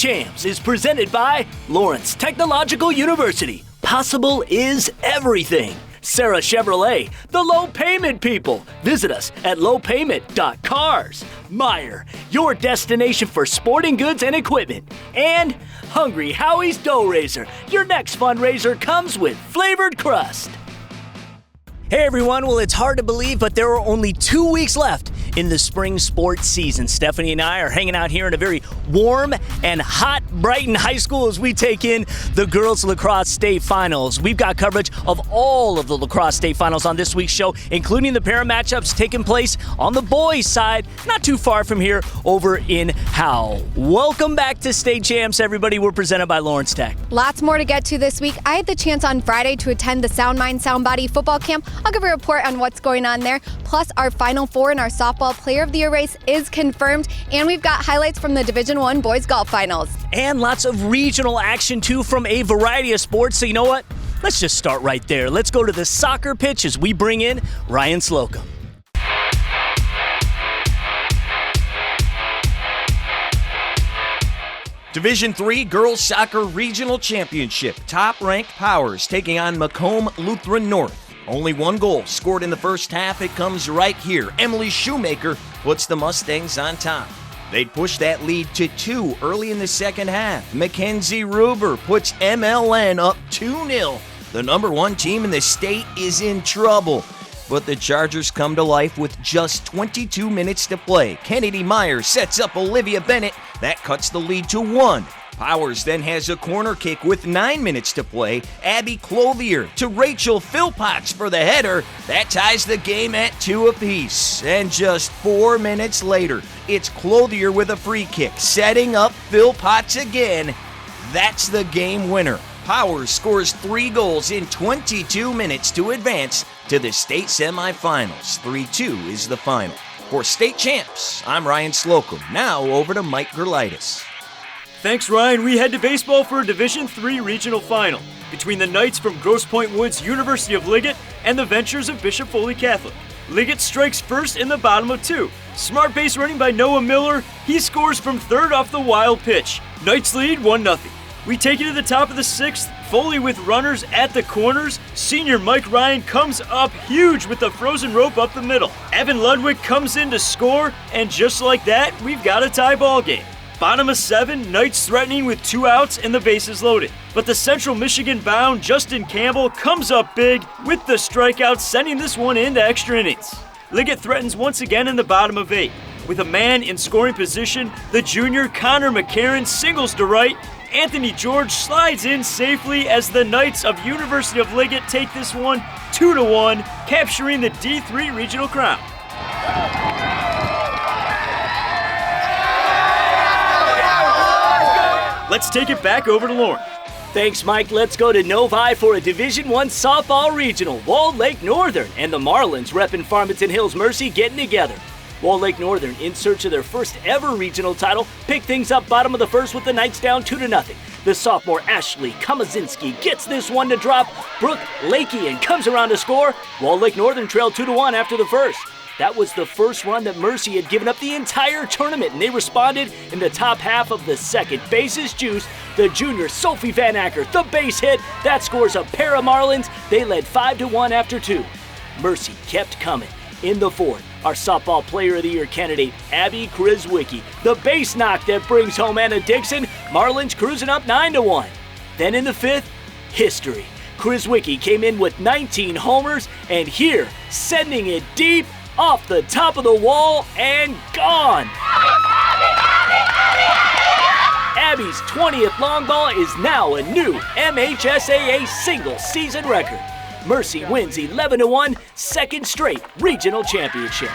Champs is presented by Lawrence Technological University. Possible is everything. Sarah Chevrolet, the low payment people. Visit us at lowpayment.cars. Meijer, your destination for sporting goods and equipment. And Hungry Howie's Dough Raiser. Your next fundraiser comes with flavored crust. Hey everyone, well it's hard to believe, but there are only 2 weeks left in the spring sports season. Stephanie and I are hanging out here in a very warm and hot Brighton High School as we take in the girls lacrosse state finals. We've got coverage of all of the lacrosse state finals on this week's show, including the pair matchups taking place on the boys' side, not too far from here over in Howell. Welcome back to State Champs, everybody. We're presented by Lawrence Tech. Lots more to get to this week. I had the chance on Friday to attend the Sound Mind, Sound Body football camp. I'll give a report on what's going on there. Plus, our Final Four in our softball Player of the Year race is confirmed, and we've got highlights from the Division I boys golf finals. And lots of regional action, too, from a variety of sports. So you know what? Let's just start right there. Let's go to the soccer pitch as we bring in Ryan Slocum. Division III Girls Soccer Regional Championship. Top-ranked Powers taking on Macomb Lutheran North. Only one goal scored in the first half. It comes right here. Emily Shoemaker puts the Mustangs on top. They'd push that lead to 2 early in the second half. Mackenzie Ruber puts MLN up 2-0. The number 1 team in the state is in trouble. But the Chargers come to life with just 22 minutes to play. Kennedy Meyer sets up Olivia Bennett. That cuts the lead to 1. Powers then has a corner kick with 9 minutes to play. Abby Clothier to Rachel Philpotts for the header. That ties the game at 2 apiece. And just 4 minutes later, it's Clothier with a free kick, setting up Philpotts again. That's the game winner. Powers scores 3 goals in 22 minutes to advance to the state semifinals. 3-2 is the final. For State Champs, I'm Ryan Slocum. Now over to Mike Gerlitis. Thanks, Ryan. We head to baseball for a Division III regional final between the Knights from Grosse Pointe Woods University of Liggett and the Ventures of Bishop Foley Catholic. Liggett strikes first in the bottom of 2. Smart base running by Noah Miller. He scores from third off the wild pitch. Knights lead 1-0. We take it to the top of the 6th. Foley with runners at the corners. Senior Mike Ryan comes up huge with the frozen rope up the middle. Evan Ludwig comes in to score, and just like that, we've got a tie ball game. Bottom of 7, Knights threatening with 2 outs and the bases loaded. But the Central Michigan-bound Justin Campbell comes up big with the strikeout, sending this one into extra innings. Liggett threatens once again in the bottom of 8. With a man in scoring position, the junior Connor McCarron singles to right. Anthony George slides in safely as the Knights of University of Liggett take this one 2-1, capturing the D3 regional crown. Let's take it back over to Lauren. Thanks, Mike. Let's go to Novi for a Division I softball regional. Walled Lake Northern and the Marlins repping Farmington Hills Mercy getting together. Walled Lake Northern, in search of their first ever regional title, pick things up bottom of the first with the Knights down 2-0. The sophomore Ashley Komazinski gets this one to drop. Brooke Lakey and comes around to score. Walled Lake Northern trailed 2-1 after the first. That was the first run that Mercy had given up the entire tournament, and they responded in the top half of the second. Bases juiced, the junior Sophie Van Acker, the base hit, that scores a pair of Marlins. They led 5-1 after 2. Mercy kept coming. In the 4th, our softball player of the year candidate, Abby Krizwicki. The base knock that brings home Anna Dixon. Marlins cruising up 9-1. Then in the 5th, history. Krizwicki came in with 19 homers, and here, sending it deep, off the top of the wall and gone. Abby's 20th long ball is now a new MHSAA single season record. Mercy wins 11-1, second straight regional championship.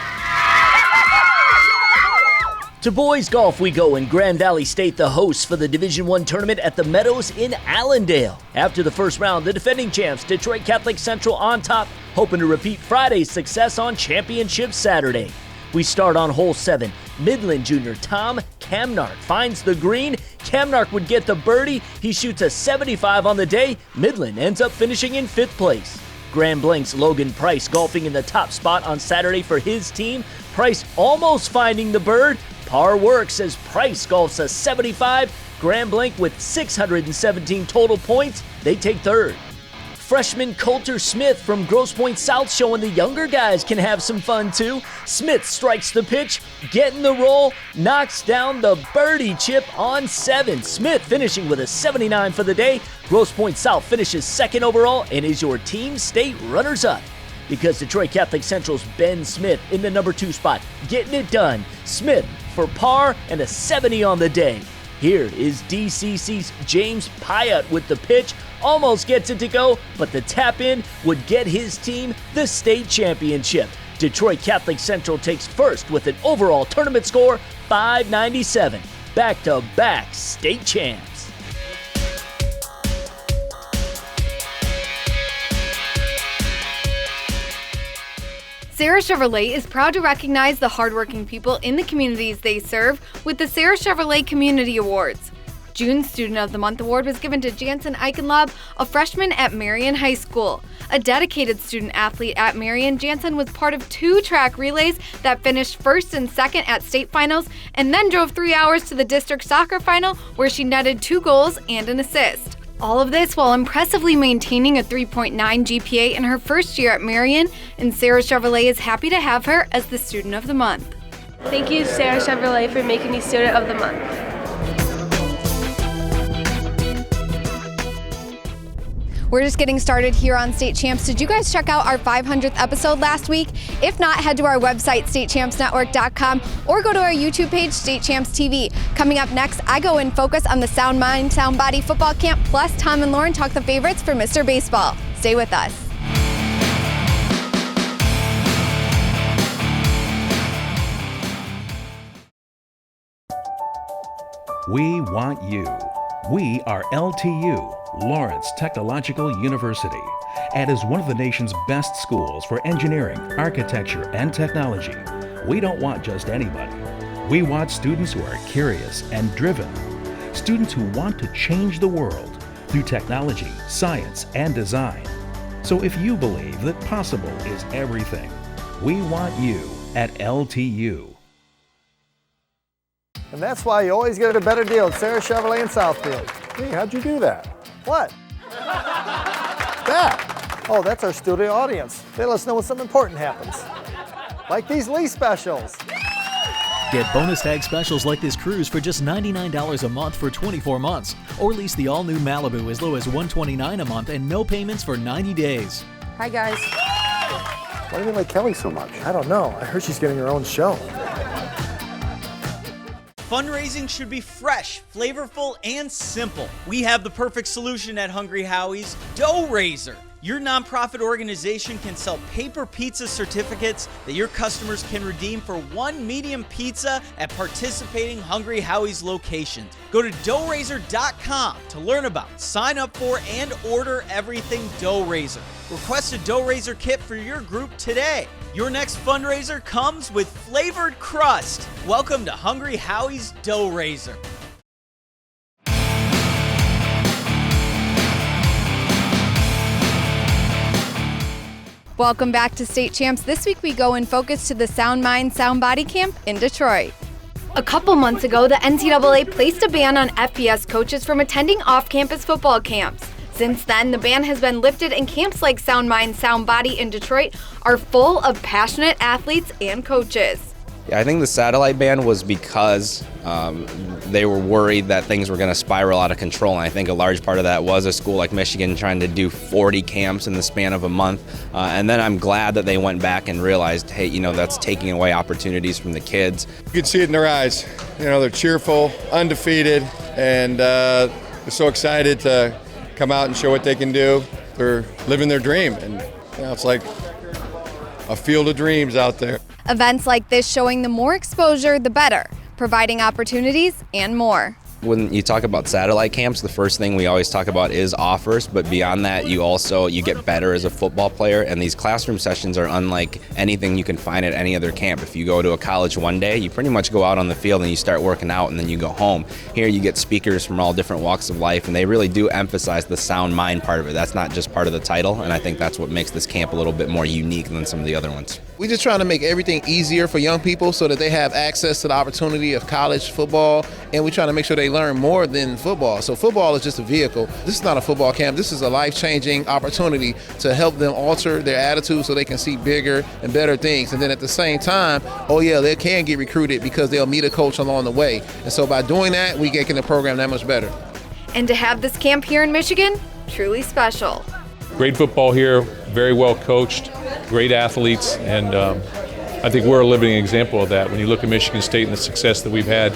To boys golf we go, in Grand Valley State, the hosts for the Division I tournament at the Meadows in Allendale. After the first round, the defending champs, Detroit Catholic Central, on top, hoping to repeat Friday's success on Championship Saturday. We start on hole 7. Midland junior Tom Kamnark finds the green. Kamnark would get the birdie. He shoots a 75 on the day. Midland ends up finishing in 5th place. Grand Blank's Logan Price golfing in the top spot on Saturday for his team. Price almost finding the bird. Par works as Price golfs a 75 Grand Blanc with 617 total points, they take third. Freshman Coulter Smith from Grosse Pointe South showing the younger guys can have some fun too. Smith strikes the pitch, getting the roll, knocks down the birdie chip on 7. Smith finishing with a 79 for the day. Grosse Pointe South finishes second overall and is your team state runners-up. Because Detroit Catholic Central's Ben Smith in the number 2 spot, getting it done. Smith for par and a 70 on the day. Here is DCC's James Pyatt with the pitch. Almost gets it to go, but the tap in would get his team the state championship. Detroit Catholic Central takes first with an overall tournament score 597. Back-to-back state champs. Sarah Chevrolet is proud to recognize the hardworking people in the communities they serve with the Sarah Chevrolet Community Awards. June's Student of the Month award was given to Jansen Eichenlaub, a freshman at Marion High School. A dedicated student athlete at Marion, Jansen was part of 2 track relays that finished first and second at state finals and then drove 3 hours to the district soccer final where she netted 2 goals and an assist. All of this while impressively maintaining a 3.9 GPA in her first year at Marion, and Sarah Chevrolet is happy to have her as the Student of the Month. Thank you, Sarah Chevrolet, for making me Student of the Month. We're just getting started here on State Champs. Did you guys check out our 500th episode last week? If not, head to our website, statechampsnetwork.com, or go to our YouTube page, State Champs TV. Coming up next, I go and focus on the Sound Mind, Sound Body football camp, plus Tom and Lauren talk the favorites for Mr. Baseball. Stay with us. We want you. We are LTU, Lawrence Technological University, and is one of the nation's best schools for engineering, architecture, and technology. We don't want just anybody. We want students who are curious and driven, students who want to change the world through technology, science, and design. So if you believe that possible is everything, we want you at LTU. And that's why you always get a better deal at Sarah Chevrolet in Southfield. Hey, how'd you do that? What? That. Oh, that's our studio audience. They let us know when something important happens. Like these lease specials. Get bonus tag specials like this cruise for just $99 a month for 24 months. Or lease the all-new Malibu as low as $129 a month and no payments for 90 days. Hi, guys. Why do you like Kelly so much? I don't know. I heard she's getting her own show. Fundraising should be fresh, flavorful, and simple. We have the perfect solution at Hungry Howie's, Dough Raiser. Your nonprofit organization can sell paper pizza certificates that your customers can redeem for 1 medium pizza at participating Hungry Howie's locations. Go to doughraiser.com to learn about, sign up for, and order everything Dough Raiser. Request a Dough Raiser kit for your group today. Your next fundraiser comes with flavored crust. Welcome to Hungry Howie's Dough Raiser. Welcome back to State Champs. This week we go and focus to the Sound Mind, Sound Body camp in Detroit. A couple months ago, the NCAA placed a ban on FBS coaches from attending off-campus football camps. Since then, the ban has been lifted and camps like Sound Mind, Sound Body in Detroit are full of passionate athletes and coaches. Yeah, I think the satellite ban was because they were worried that things were going to spiral out of control. And I think a large part of that was a school like Michigan trying to do 40 camps in the span of a month. And then I'm glad that they went back and realized, hey, that's taking away opportunities from the kids. You can see it in their eyes. They're cheerful, undefeated, and they're so excited to come out and show what they can do. They're living their dream. And it's like a field of dreams out there. Events like this showing the more exposure, the better, providing opportunities and more. When you talk about satellite camps, the first thing we always talk about is offers, but beyond that, you get better as a football player, and these classroom sessions are unlike anything you can find at any other camp. If you go to a college one day, you pretty much go out on the field and you start working out and then you go home. Here you get speakers from all different walks of life, and they really do emphasize the sound mind part of it. That's not just part of the title, and I think that's what makes this camp a little bit more unique than some of the other ones. We're just trying to make everything easier for young people so that they have access to the opportunity of college football, and we're trying to make sure they they learn more than football. So football is just a vehicle. This is not a football camp. This is a life-changing opportunity to help them alter their attitude so they can see bigger and better things. And then at the same time, oh yeah, they can get recruited because they'll meet a coach along the way. And so by doing that, we making the program that much better. And to have this camp here in Michigan, truly special. Great football here, very well coached, great athletes, and I think we're a living example of that. When you look at Michigan State and the success that we've had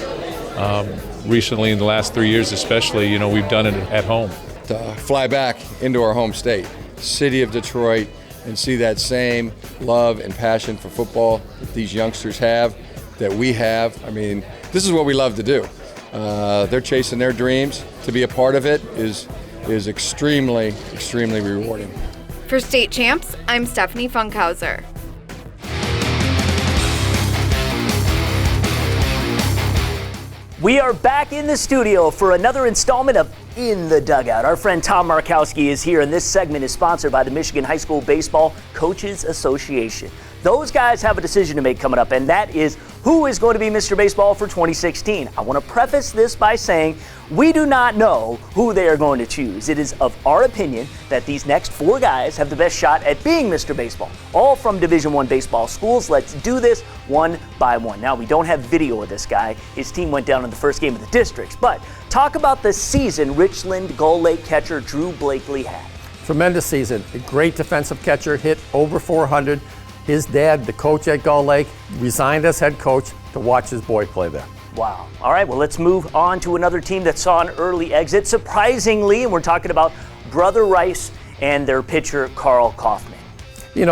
recently in the last 3 years especially, we've done it at home. To fly back into our home state, city of Detroit, and see that same love and passion for football that these youngsters have, that we have. I mean, this is what we love to do. They're chasing their dreams. To be a part of it is extremely, extremely rewarding. For State Champs, I'm Stephanie Funkhauser. We are back in the studio for another installment of In the Dugout. Our friend Tom Markowski is here, and this segment is sponsored by the Michigan High School Baseball Coaches Association. Those guys have a decision to make coming up, and that is who is going to be Mr. Baseball for 2016. I want to preface this by saying we do not know who they are going to choose. It is of our opinion that these next 4 guys have the best shot at being Mr. Baseball, all from Division I baseball schools. Let's do this one by one. Now, we don't have video of this guy. His team went down in the first game of the districts, but talk about the season Richland Gull Lake catcher Drew Blakely had. Tremendous season. A great defensive catcher, hit over 400. His dad, the coach at Gull Lake, resigned as head coach to watch his boy play there. Wow. All right, well, let's move on to another team that saw an early exit, surprisingly, and we're talking about Brother Rice and their pitcher, Carl Kaufman.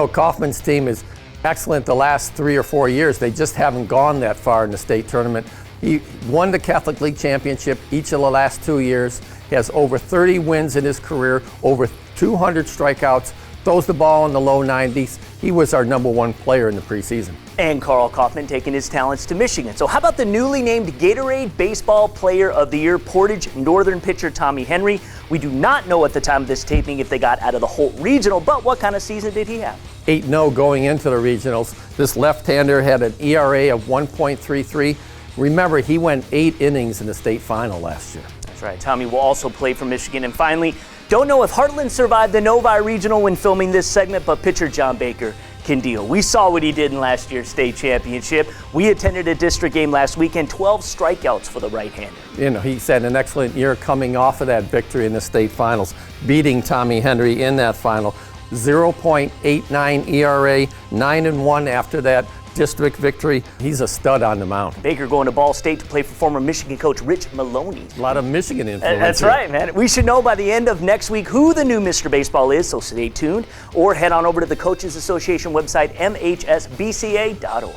Kaufman's team is excellent the last 3 or 4 years. They just haven't gone that far in the state tournament. He won the Catholic League Championship each of the last 2 years. He has over 30 wins in his career, over 200 strikeouts, throws the ball in the low 90s. He was our #1 player in the preseason. And Carl Kaufman taking his talents to Michigan. So how about the newly named Gatorade Baseball Player of the Year, Portage Northern pitcher Tommy Henry? We do not know at the time of this taping if they got out of the Holt Regional, but what kind of season did he have? 8-0 going into the regionals. This left-hander had an ERA of 1.33. Remember, he went 8 innings in the state final last year. That's right. Tommy will also play for Michigan. And finally, don't know if Heartland survived the Novi Regional when filming this segment, but pitcher John Baker can deal. We saw what he did in last year's state championship. We attended a district game last weekend, 12 strikeouts for the right-hander. He's had an excellent year coming off of that victory in the state finals, beating Tommy Henry in that final. 0.89 ERA, 9-1 after that district victory. He's a stud on the mound. Baker going to Ball State to play for former Michigan coach Rich Maloney. A lot of Michigan influence. That's right, man. We should know by the end of next week who the new Mr. Baseball is, so stay tuned, or head on over to the Coaches Association website, mhsbca.org.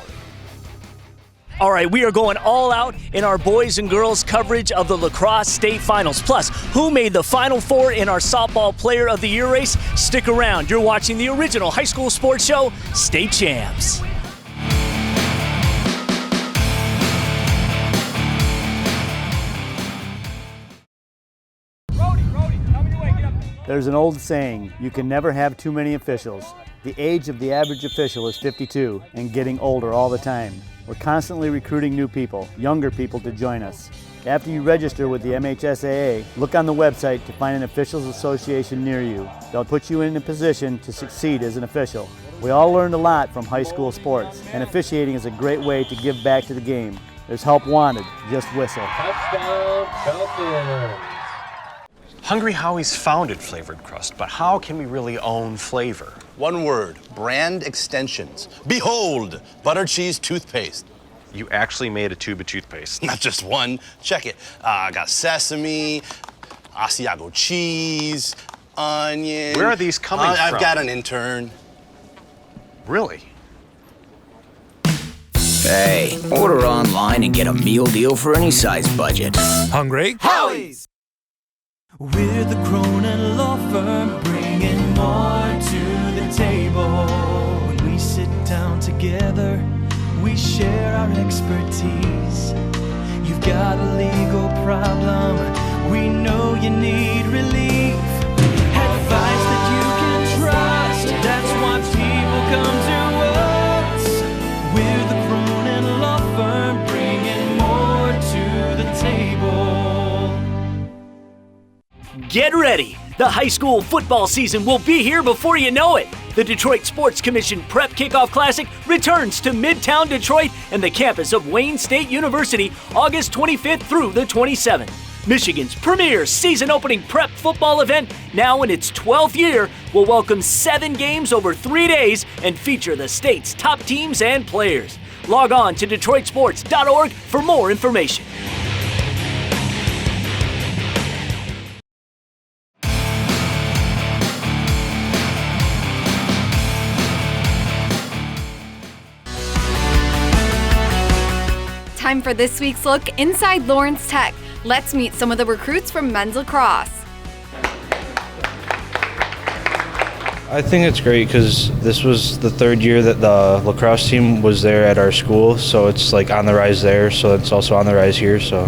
All right, we are going all out in our boys and girls coverage of the Lacrosse State Finals. Plus, who made the Final Four in our Softball Player of the Year race? Stick around. You're watching the original high school sports show, State Champs. There's an old saying, you can never have too many officials. The age of the average official is 52 and getting older all the time. We're constantly recruiting new people, younger people to join us. After you register with the MHSAA, look on the website to find an officials association near you. They'll put you in a position to succeed as an official. We all learned a lot from high school sports, and officiating is a great way to give back to the game. There's help wanted, just whistle. Touchdown, Falcons. Hungry Howie's founded flavored crust, but how can we really own flavor? One word, brand extensions. Behold, butter cheese toothpaste. You actually made a tube of toothpaste. Not just one, check it. I got sesame, Asiago cheese, onion. Where are these coming from? I've got an intern. Really? Hey, order online and get a meal deal for any size budget. Hungry? Howie's! We're the Cronin Law Firm, bringing more to the table. When we sit down together, we share our expertise. You've got a legal problem, we know you need relief. Advice that you can trust, that's why people come to us. We're the Cronin Law Firm, bringing more to the table. Get ready! The high school football season will be here before you know it. The Detroit Sports Commission Prep Kickoff Classic returns to Midtown Detroit and the campus of Wayne State University August 25th through the 27th. Michigan's premier season-opening prep football event, now in its 12th year, will welcome 7 games over 3 days and feature the state's top teams and players. Log on to DetroitSports.org for more information. Time for this week's look inside Lawrence Tech. Let's meet some of the recruits from men's lacrosse. I think it's great because this was the 3rd year that the lacrosse team was there at our school, so it's like on the rise there, so it's also on the rise here, so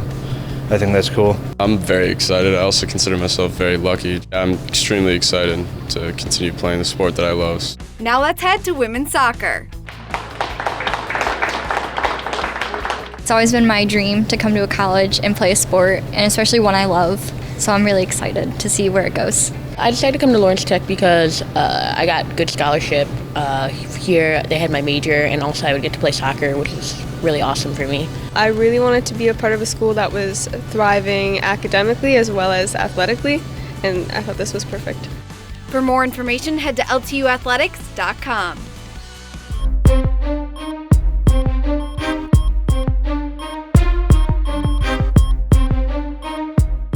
I think that's cool. I'm very excited. I also consider myself very lucky. I'm extremely excited to continue playing the sport that I love. Now let's head to women's soccer. It's always been my dream to come to a college and play a sport, and especially one I love, so I'm really excited to see where it goes. I decided to come to Lawrence Tech because I got good scholarship. Here they had my major, and also I would get to play soccer, which is really awesome for me. I really wanted to be a part of a school that was thriving academically as well as athletically, and I thought this was perfect. For more information, head to ltuathletics.com.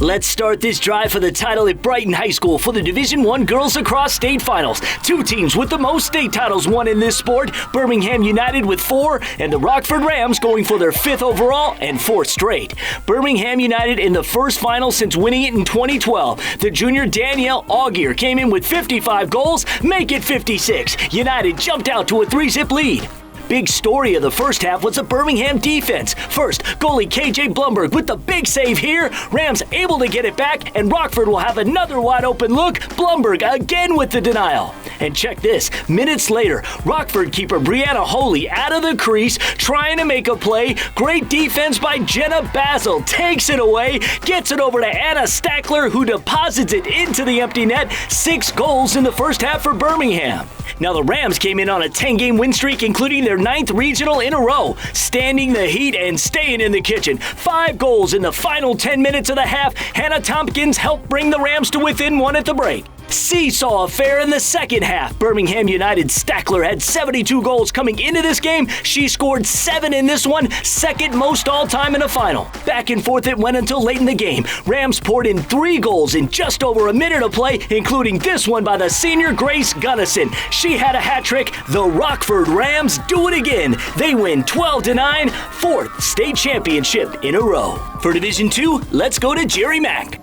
Let's start this drive for the title at Brighton High School for the Division I Girls Lacrosse State Finals. 2 teams with the most state titles won in this sport, Birmingham United with 4, and the Rockford Rams going for their 5th overall and 4th straight. Birmingham United in the first final since winning it in 2012. The junior Danielle Augier came in with 55 goals, make it 56. United jumped out to a 3-zip lead. Big story of the first half was the Birmingham defense. First, goalie KJ Blumberg with the big save here. Rams able to get it back, and Rockford will have another wide open look. Blumberg again with the denial. And check this, minutes later, Rockford keeper Brianna Holy out of the crease, trying to make a play. Great defense by Jenna Basil, takes it away, gets it over to Anna Stackler, who deposits it into the empty net. 6 goals in the first half for Birmingham. Now the Rams came in on a 10-game win streak, including their 9th regional in a row, standing the heat and staying in the kitchen. 5 goals in the final 10 minutes of the half. Hannah Tompkins helped bring the Rams to within 1 at the break. Seesaw affair in the second half. Birmingham United's Stackler had 72 goals coming into this game. She scored 7 in this one, 2nd most all-time in a final. Back and forth it went until late in the game. Rams poured in 3 goals in just over a minute of play, including this one by the senior Grace Gunnison. She had a hat trick. The Rockford Rams do it again. They win 12-9, 4th state championship in a row. For Division II, let's go to Jerry Mack.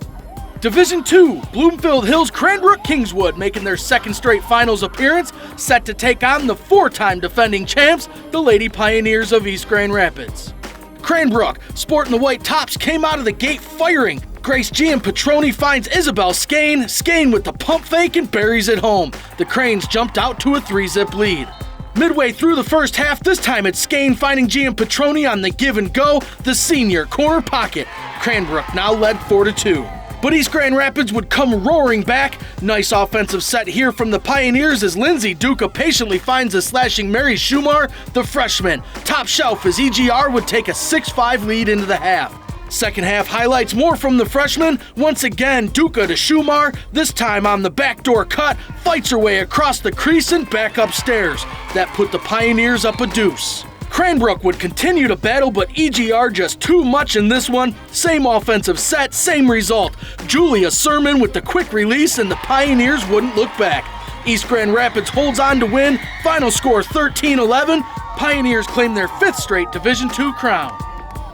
Division II, Bloomfield Hills Cranbrook Kingswood making their 2nd straight finals appearance, set to take on the 4-time defending champs, the Lady Pioneers of East Grand Rapids. Cranbrook, sporting the white tops, came out of the gate firing. Grace Giampetroni finds Isabel Skane. Skane with the pump fake and buries it home. The Cranes jumped out to a 3-zip lead. Midway through the first half, this time it's Skane finding Giampetroni on the give and go, the senior corner pocket. Cranbrook now led 4-2. But East Grand Rapids would come roaring back. Nice offensive set here from the Pioneers as Lindsay Duca patiently finds a slashing Mary Schumar, the freshman. Top shelf as EGR would take a 6-5 lead into the half. Second half highlights more from the freshman. Once again, Duca to Schumar, this time on the backdoor cut, fights her way across the crease and back upstairs. That put the Pioneers up a deuce. Cranbrook would continue to battle, but EGR just too much in this one. Same offensive set, same result. Julia Sermon with the quick release, and the Pioneers wouldn't look back. East Grand Rapids holds on to win. Final score 13-11. Pioneers claim their 5th straight Division II crown.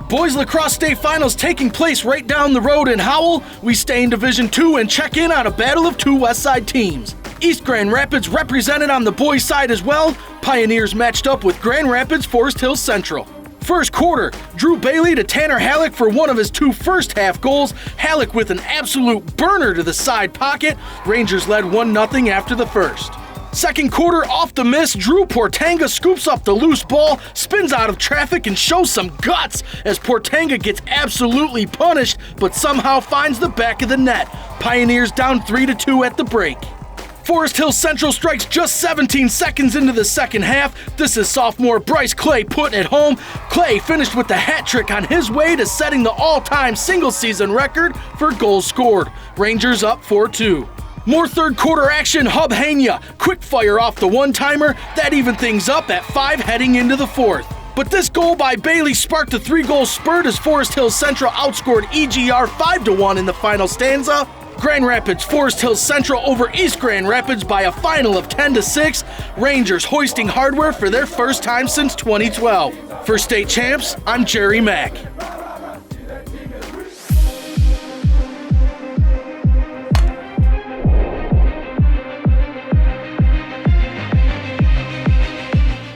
Boys Lacrosse State Finals taking place right down the road in Howell. We stay in Division II and check in on a battle of 2 Westside teams. East Grand Rapids represented on the boys' side as well. Pioneers matched up with Grand Rapids Forest Hills Central. First quarter, Drew Bailey to Tanner Halleck for one of his 2 first-half goals. Halleck with an absolute burner to the side pocket. Rangers led 1-0 after the first. Second quarter, off the miss, Drew Portanga scoops up the loose ball, spins out of traffic, and shows some guts as Portanga gets absolutely punished, but somehow finds the back of the net. Pioneers down 3-2 at the break. Forest Hill Central strikes just 17 seconds into the second half. This is sophomore Bryce Clay putting it home. Clay finished with the hat trick on his way to setting the all-time single-season record for goals scored. Rangers up 4-2. More third quarter action. Hub Hania quick fire off the one-timer. That evened things up at 5 heading into the fourth. But this goal by Bailey sparked a 3-goal spurt as Forest Hill Central outscored EGR 5-1 in the final stanza. Grand Rapids Forest Hill Central over East Grand Rapids by a final of 10-6. Rangers hoisting hardware for their first time since 2012. For state champs, I'm Jerry Mack.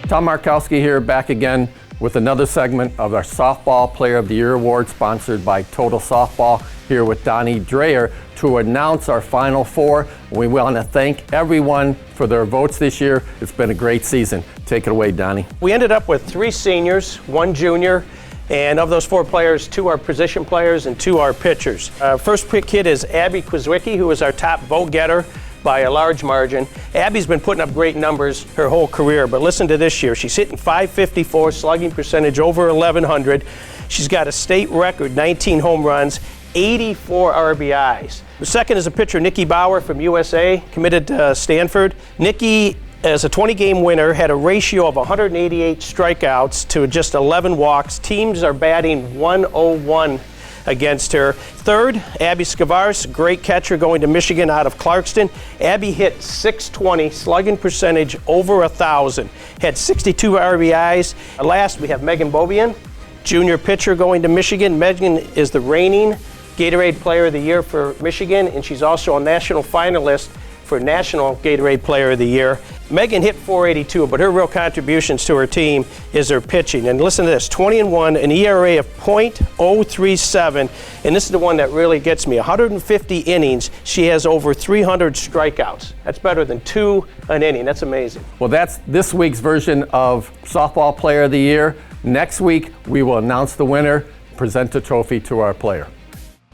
Tom Markowski here, back again with another segment of our Softball Player of the Year Award, sponsored by Total Softball, here with Donnie Dreyer to announce our Final Four. We want to thank everyone for their votes this year. It's been a great season. Take it away, Donnie. We ended up with 3 seniors, 1 junior, and of those 4 players, 2 are position players and 2 are pitchers. First pick kid is Abby Kwizwicki, who is our top vote getter by a large margin. Abby's been putting up great numbers her whole career, but listen to this year. She's hitting .554, slugging percentage over 1,100. She's got a state record, 19 home runs, 84 RBIs. The second is a pitcher, Nikki Bauer from USA, committed to Stanford. Nikki, as a 20-game winner, had a ratio of 188 strikeouts to just 11 walks. Teams are batting 101 against her. Third, Abby Scavars, great catcher going to Michigan out of Clarkston. Abby hit .620, slugging percentage over 1,000, had 62 RBIs. Last, we have Megan Bobian, junior pitcher going to Michigan. Megan is the reigning Gatorade Player of the Year for Michigan, and she's also a national finalist for National Gatorade Player of the Year. Megan hit .482, but her real contributions to her team is her pitching. And listen to this, 20-1, an ERA of .037, and this is the one that really gets me. 150 innings, she has over 300 strikeouts. That's better than 2 an inning. That's amazing. Well, that's this week's version of Softball Player of the Year. Next week, we will announce the winner, present the trophy to our player.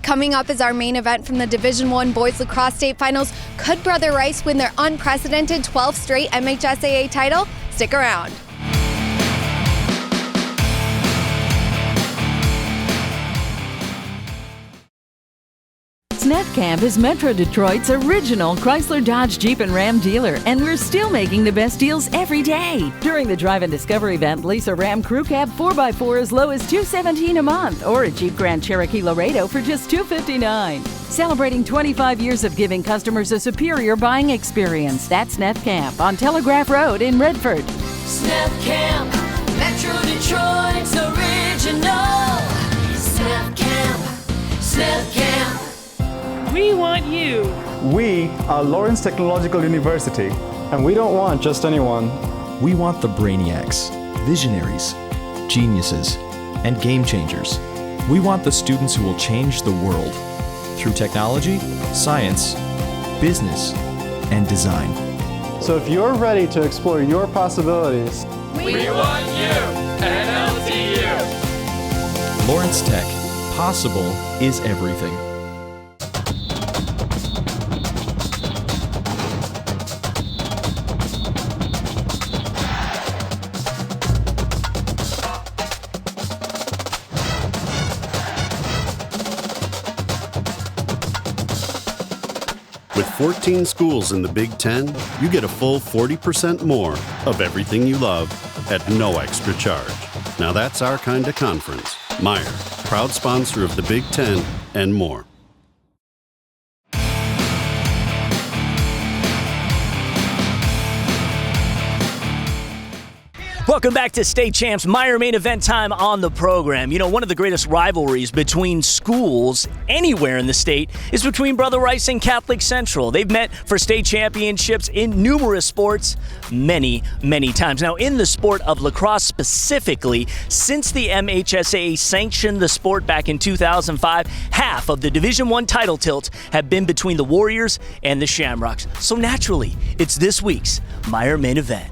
Coming up is our main event from the Division I Boys Lacrosse State Finals. Could Brother Rice win their unprecedented 12th straight MHSAA title? Stick around. Snap Camp is Metro Detroit's original Chrysler, Dodge, Jeep, and Ram dealer, and we're still making the best deals every day. During the Drive and Discover event, lease a Ram Crew Cab 4x4 as low as $217 a month, or a Jeep Grand Cherokee Laredo for just $259. Celebrating 25 years of giving customers a superior buying experience. That's Snap Camp on Telegraph Road in Redford. Snap Camp, Metro Detroit's original. Snap Camp, Snap Camp. We want you. We are Lawrence Technological University, and we don't want just anyone. We want the brainiacs, visionaries, geniuses, and game changers. We want the students who will change the world through technology, science, business, and design. So if you're ready to explore your possibilities, we want you at LTU. Lawrence Tech, possible is everything. With 14 schools in the Big Ten, you get a full 40% more of everything you love at no extra charge. Now that's our kind of conference. Meijer, proud sponsor of the Big Ten and more. Welcome back to State Champs. Meijer main event time on the program. You know, one of the greatest rivalries between schools anywhere in the state is between Brother Rice and Catholic Central. They've met for state championships in numerous sports many, many times. Now, in the sport of lacrosse specifically, since the MHSAA sanctioned the sport back in 2005, half of the Division I title tilts have been between the Warriors and the Shamrocks. So naturally, it's this week's Meijer main event.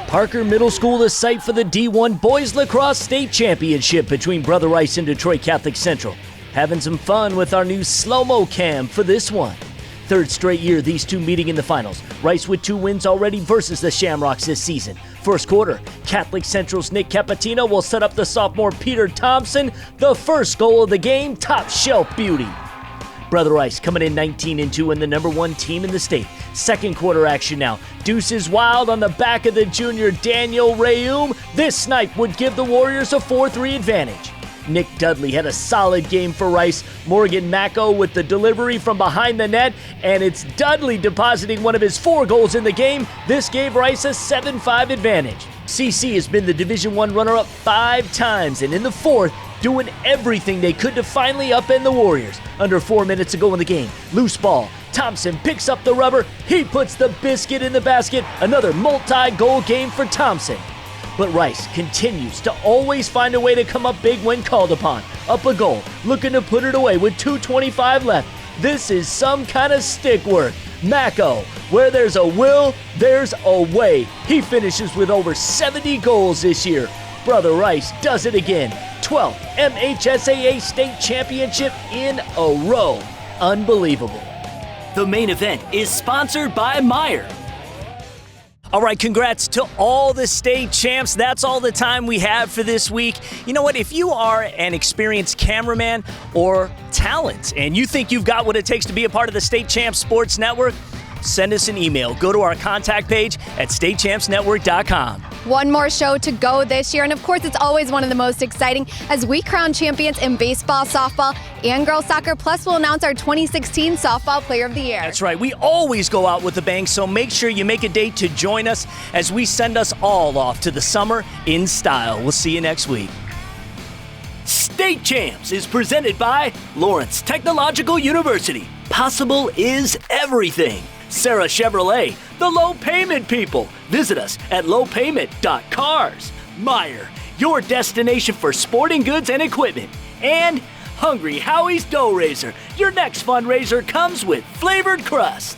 Parker Middle School, the site for the D1 Boys Lacrosse State Championship between Brother Rice and Detroit Catholic Central. Having some fun with our new slow-mo cam for this one. Third straight year these two meeting in the finals. Rice with 2 wins already versus the Shamrocks this season. First quarter, Catholic Central's Nick Capitino will set up the sophomore Peter Thompson. The first goal of the game, top shelf beauty. Brother Rice coming in 19-2 and the #1 team in the state. Second quarter action now. Deuces wild on the back of the junior Daniel Rayum. This snipe would give the Warriors a 4-3 advantage. Nick Dudley had a solid game for Rice. Morgan Macko with the delivery from behind the net, and it's Dudley depositing one of his 4 goals in the game. This gave Rice a 7-5 advantage. CC has been the Division I runner-up 5 times, and in the fourth, doing everything they could to finally upend the Warriors. Under 4 minutes to go in the game. Loose ball. Thompson picks up the rubber. He puts the biscuit in the basket. Another multi-goal game for Thompson. But Rice continues to always find a way to come up big when called upon. Up a goal, looking to put it away with 2:25 left. This is some kind of stick work. Macko, where there's a will, there's a way. He finishes with over 70 goals this year. Brother Rice does it again. 12th MHSAA State Championship in a row. Unbelievable. The main event is sponsored by Meijer. All right, congrats to all the state champs. That's all the time we have for this week. You know what? If you are an experienced cameraman or talent and you think you've got what it takes to be a part of the State Champs Sports Network, send us an email. Go to our contact page at statechampsnetwork.com. One more show to go this year, and of course, it's always one of the most exciting as we crown champions in baseball, softball, and girls soccer. Plus, we'll announce our 2016 Softball Player of the Year. That's right. We always go out with a bang, so make sure you make a date to join us as we send us all off to the summer in style. We'll see you next week. State Champs is presented by Lawrence Technological University. Possible is everything. Sarah Chevrolet, the low payment people. Visit us at lowpayment.cars. Meijer, your destination for sporting goods and equipment. And Hungry Howie's Dough Raiser. Your next fundraiser comes with flavored crust.